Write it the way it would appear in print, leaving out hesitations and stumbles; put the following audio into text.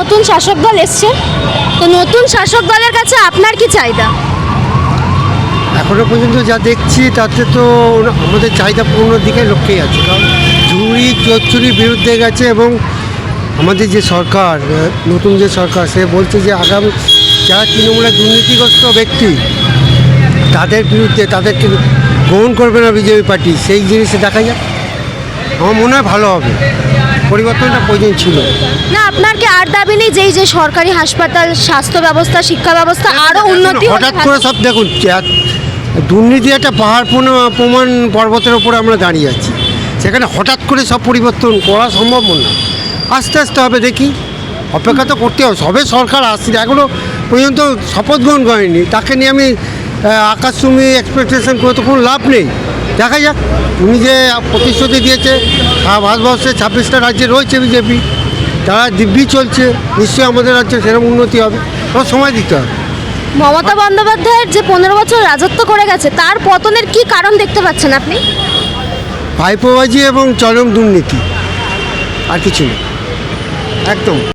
নতুন শাসক দল এসছে, তো নতুন শাসক দলের কাছে আপনার কি চাহিদা? এখনও পর্যন্ত যা দেখছি তাতে তো আমাদের চাহিদা পূর্ণর দিকে লক্ষ্যেই আছে। কারণ চুরি চোরচুরির বিরুদ্ধে গেছে এবং আমাদের যে সরকার, নতুন যে সরকার, সে বলছে যে আগামী যারা তৃণমূলের দুর্নীতিগ্রস্ত ব্যক্তি তাদের বিরুদ্ধে তাদেরকে গ্রহণ করবে না বিজেপি পার্টি। সেই জিনিসে দেখা যাক, আমার মনে হয় ভালো হবে। পরিবর্তনটা প্রয়োজন ছিল না, আপনার কি আর দাবি নেই যে সরকারি হাসপাতাল, স্বাস্থ্য ব্যবস্থা, শিক্ষা ব্যবস্থা আরও উন্নতি হলে হঠাৎ করে সব দেখুন, দুর্নীতি একটা পাহাড় প্রমাণ পর্বতের ওপরে আমরা দাঁড়িয়ে আছি, সেখানে হঠাৎ করে সব পরিবর্তন করা সম্ভব না। আস্তে আস্তে হবে, দেখি, অপেক্ষা তো করতে হবে। সবে সরকার আসছে, এখনও পর্যন্ত শপথ গ্রহণ করেনি, তাকে নিয়ে আমি আকাশচুম্বী এক্সপেকটেশন করে তো কোনো লাভ নেই। দেখা যাক, উনি যে প্রতিশ্রুতি দিয়েছে, ভারতবর্ষে 26টা রাজ্যে রয়েছে বিজেপি, তারা দিব্যি চলছে, নিশ্চয়ই আমাদের রাজ্যে সেরকম উন্নতি হবে, ওরা সময় দিতে হবে। মমতা বন্দ্যোপাধ্যায়ের যে 15 বছর রাজত্ব করে গেছে, তার পতনের কি কারণ দেখতে পাচ্ছেন আপনি? ভাইপোবাজি এবং চরম দুর্নীতি, আর কিছু নেই, একদম।